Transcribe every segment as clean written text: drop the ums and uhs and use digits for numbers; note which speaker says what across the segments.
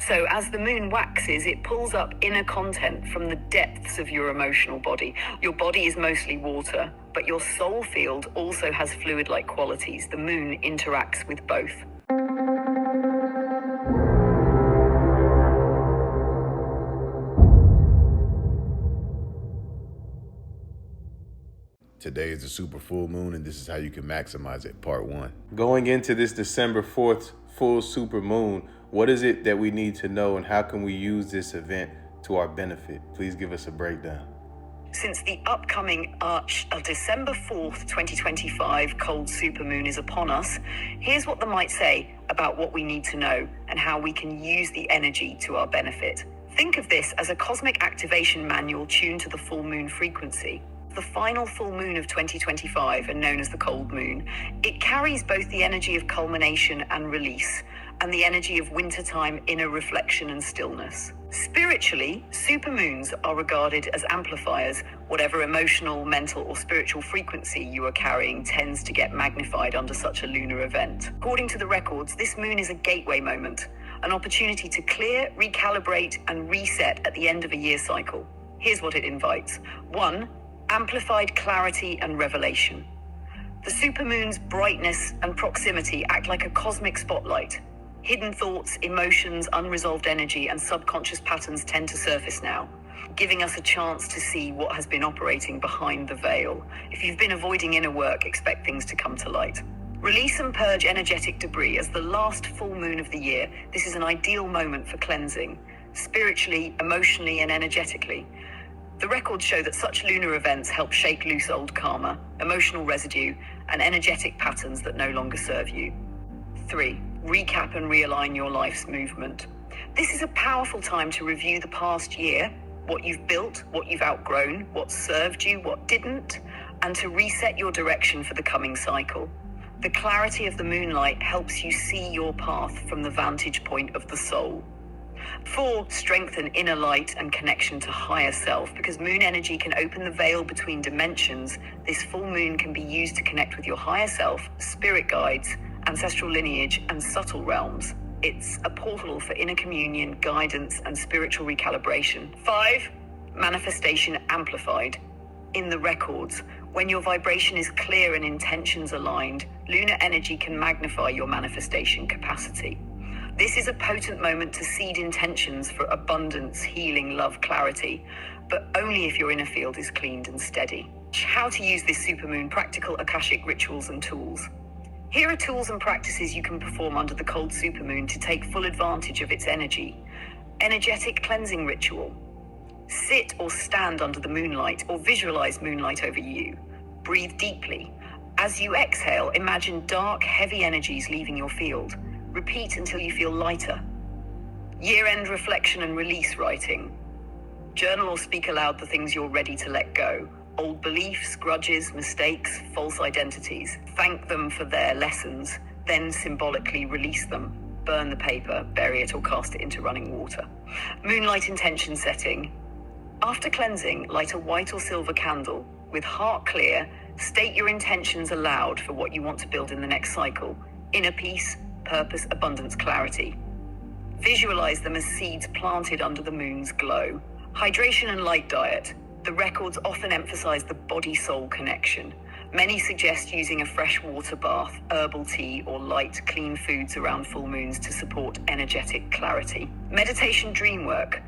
Speaker 1: So as the moon waxes, it pulls up inner content from the depths of your emotional body. Your body is mostly water, but your soul field also has fluid-like qualities. The moon interacts with both.
Speaker 2: Today is the super full moon, and this is how you can maximize it, part 1.
Speaker 3: Going into this December 4th full super moon, what is it that we need to know and how can we use this event to our benefit? Please give us a breakdown.
Speaker 1: Since the upcoming December 4th, 2025 cold supermoon is upon us, here's what they might say about what we need to know and how we can use the energy to our benefit. Think of this as a cosmic activation manual tuned to the full moon frequency. The final full moon of 2025, and known as the cold moon, it carries both the energy of culmination and release, and the energy of wintertime inner reflection and stillness. Spiritually, supermoons are regarded as amplifiers. Whatever emotional, mental, or spiritual frequency you are carrying tends to get magnified under such a lunar event. According to the records, this moon is a gateway moment, an opportunity to clear, recalibrate, and reset at the end of a year cycle. Here's what it invites. 1. Amplified clarity and revelation. The supermoon's brightness and proximity act like a cosmic spotlight. Hidden thoughts, emotions, unresolved energy, and subconscious patterns tend to surface now, giving us a chance to see what has been operating behind the veil. If you've been avoiding inner work, expect things to come to light. Release and purge energetic debris. As the last full moon of the year, this is an ideal moment for cleansing, spiritually, emotionally, and energetically. The records show that such lunar events help shake loose old karma, emotional residue, and energetic patterns that no longer serve you. 3. Recap and realign your life's movement. This is a powerful time to review the past year, what you've built, what you've outgrown, what served you, what didn't, and to reset your direction for the coming cycle. The clarity of the moonlight helps you see your path from the vantage point of the soul. 4. Strengthen inner light and connection to higher self. Because moon energy can open the veil between dimensions, this full moon can be used to connect with your higher self, spirit guides, ancestral lineage, and subtle realms. It's a portal for inner communion, guidance, and spiritual recalibration. 5. Manifestation amplified. In the records, when your vibration is clear and intentions aligned, lunar energy can magnify your manifestation capacity. This is a potent moment to seed intentions for abundance, healing, love, clarity, but only if your inner field is cleaned and steady. How to use this supermoon: practical Akashic rituals and tools. Here are tools and practices you can perform under the cold supermoon to take full advantage of its energy. Energetic cleansing ritual. Sit or stand under the moonlight or visualize moonlight over you. Breathe deeply. As you exhale, imagine dark, heavy energies leaving your field. Repeat until you feel lighter. Year-end reflection and release writing. Journal or speak aloud the things you're ready to let go. Old beliefs, grudges, mistakes, false identities. Thank them for their lessons, then symbolically release them. Burn the paper, bury it, or cast it into running water. Moonlight intention setting. After cleansing, light a white or silver candle. With heart clear, state your intentions aloud for what you want to build in the next cycle. Inner peace, purpose, abundance, clarity. Visualize them as seeds planted under the moon's glow. Hydration and light diet. The records often emphasize the body-soul connection. Many suggest using a fresh water bath, herbal tea, or light, clean foods around full moons to support energetic clarity. Meditation dream work.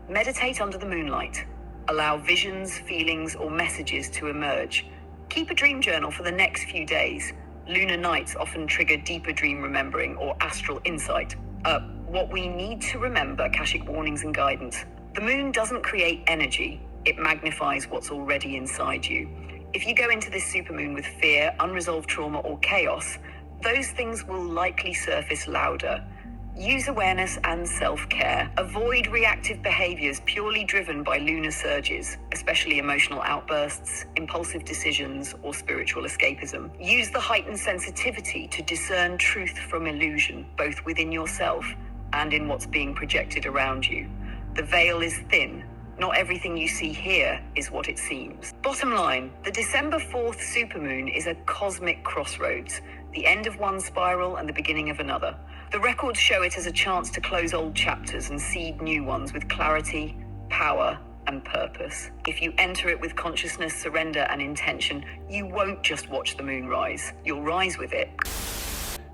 Speaker 1: Meditate under the moonlight. Allow visions, feelings, or messages to emerge. Keep a dream journal for the next few days. Lunar nights often trigger deeper dream remembering or astral insight. What we need to remember: Akashic warnings and guidance. The moon doesn't create energy, it magnifies what's already inside you. If you go into this supermoon with fear, unresolved trauma, or chaos, those things will likely surface louder. Use awareness and self-care. Avoid reactive behaviors purely driven by lunar surges, especially emotional outbursts, impulsive decisions, or spiritual escapism. Use the heightened sensitivity to discern truth from illusion, both within yourself and in what's being projected around you. The veil is thin, Not everything you see here is what it seems. Bottom line, the December 4th supermoon is a cosmic crossroads, the end of one spiral and the beginning of another. The records show it as a chance to close old chapters and seed new ones with clarity, power, and purpose. If you enter it with consciousness, surrender, and intention, you won't just watch the moon rise, you'll rise with it.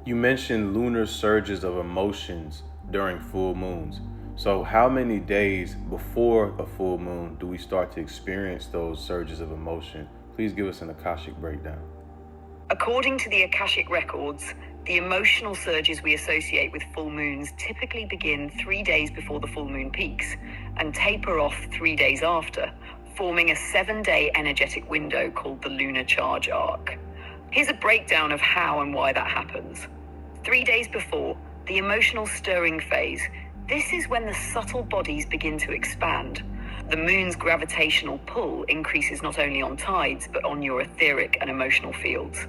Speaker 3: You mentioned lunar surges of emotions during full moons. So how many days before a full moon do we start to experience those surges of emotion? Please give us an Akashic breakdown.
Speaker 1: According to the Akashic Records, the emotional surges we associate with full moons typically begin 3 days before the full moon peaks and taper off 3 days after, forming a 7-day energetic window called the lunar charge arc. Here's a breakdown of how and why that happens. 3 days before, the emotional stirring phase. This is when the subtle bodies begin to expand. The moon's gravitational pull increases not only on tides, but on your etheric and emotional fields.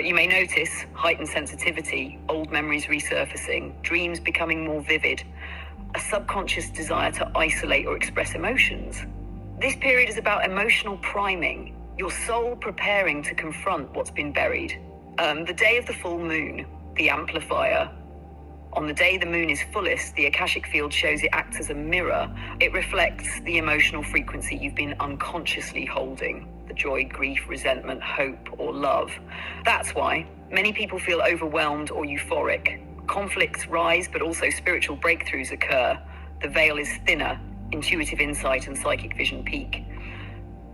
Speaker 1: You may notice heightened sensitivity, old memories resurfacing, dreams becoming more vivid, a subconscious desire to isolate or express emotions. This period is about emotional priming, your soul preparing to confront what's been buried. The day of the full moon, the amplifier. On the day the moon is fullest, the Akashic field shows it acts as a mirror. It reflects the emotional frequency you've been unconsciously holding, the joy, grief, resentment, hope, or love. That's why many people feel overwhelmed or euphoric. Conflicts rise, but also spiritual breakthroughs occur. The veil is thinner, intuitive insight and psychic vision peak.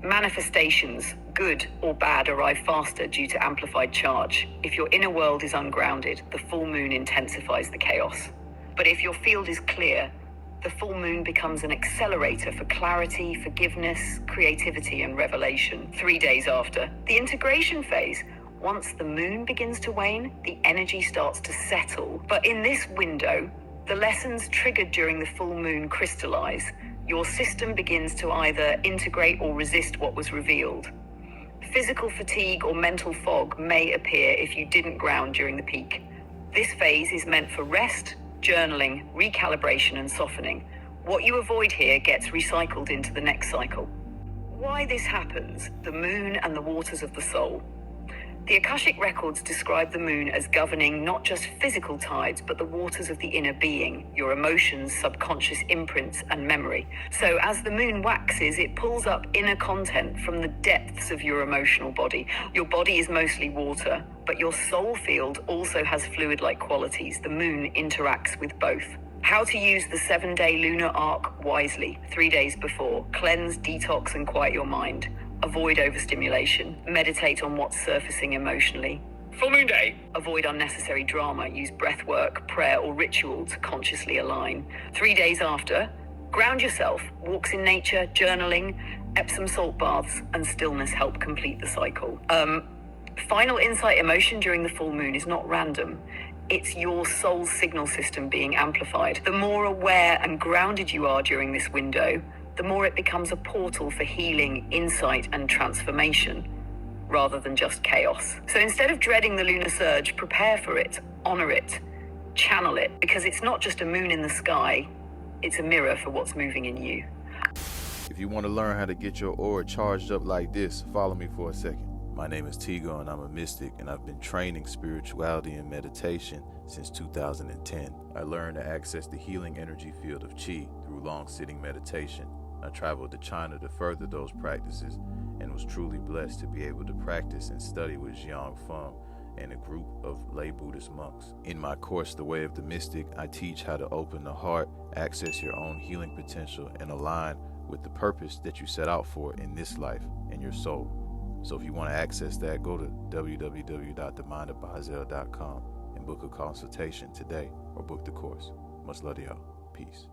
Speaker 1: Manifestations, good or bad, arrive faster due to amplified charge. If your inner world is ungrounded, the full moon intensifies the chaos. But if your field is clear, the full moon becomes an accelerator for clarity, forgiveness, creativity, and revelation. 3 days after, the integration phase. Once the moon begins to wane, the energy starts to settle. But in this window, the lessons triggered during the full moon crystallize. Your system begins to either integrate or resist what was revealed. Physical fatigue or mental fog may appear if you didn't ground during the peak. This phase is meant for rest, journaling, recalibration, and softening. What you avoid here gets recycled into the next cycle. Why this happens, the moon and the waters of the soul. The Akashic Records describe the moon as governing not just physical tides, but the waters of the inner being, your emotions, subconscious imprints, and memory. So as the moon waxes, it pulls up inner content from the depths of your emotional body. Your body is mostly water, but your soul field also has fluid-like qualities. The moon interacts with both. How to use the 7-day lunar arc wisely. 3 days before. Cleanse, detox, and quiet your mind. Avoid overstimulation. Meditate on what's surfacing emotionally. Full moon day. Avoid unnecessary drama. Use breath work, prayer, or ritual to consciously align. 3 days after, ground yourself. Walks in nature, journaling, Epsom salt baths, and stillness help complete the cycle. Final insight emotion during the full moon is not random. It's your soul's signal system being amplified. The more aware and grounded you are during this window, the more it becomes a portal for healing, insight, and transformation, rather than just chaos. So instead of dreading the lunar surge, prepare for it, honor it, channel it, because it's not just a moon in the sky, it's a mirror for what's moving in you.
Speaker 2: If you want to learn how to get your aura charged up like this, follow me for a second. My name is Tigo and I'm a mystic, and I've been training spirituality and meditation since 2010. I learned to access the healing energy field of Qi through long-sitting meditation. I traveled to China to further those practices and was truly blessed to be able to practice and study with Jiang Feng and a group of lay Buddhist monks. In my course, The Way of the Mystic, I teach how to open the heart, access your own healing potential, and align with the purpose that you set out for in this life and your soul. So if you want to access that, go to www.themindofbazel.com and book a consultation today or book the course. Much love to y'all. Peace.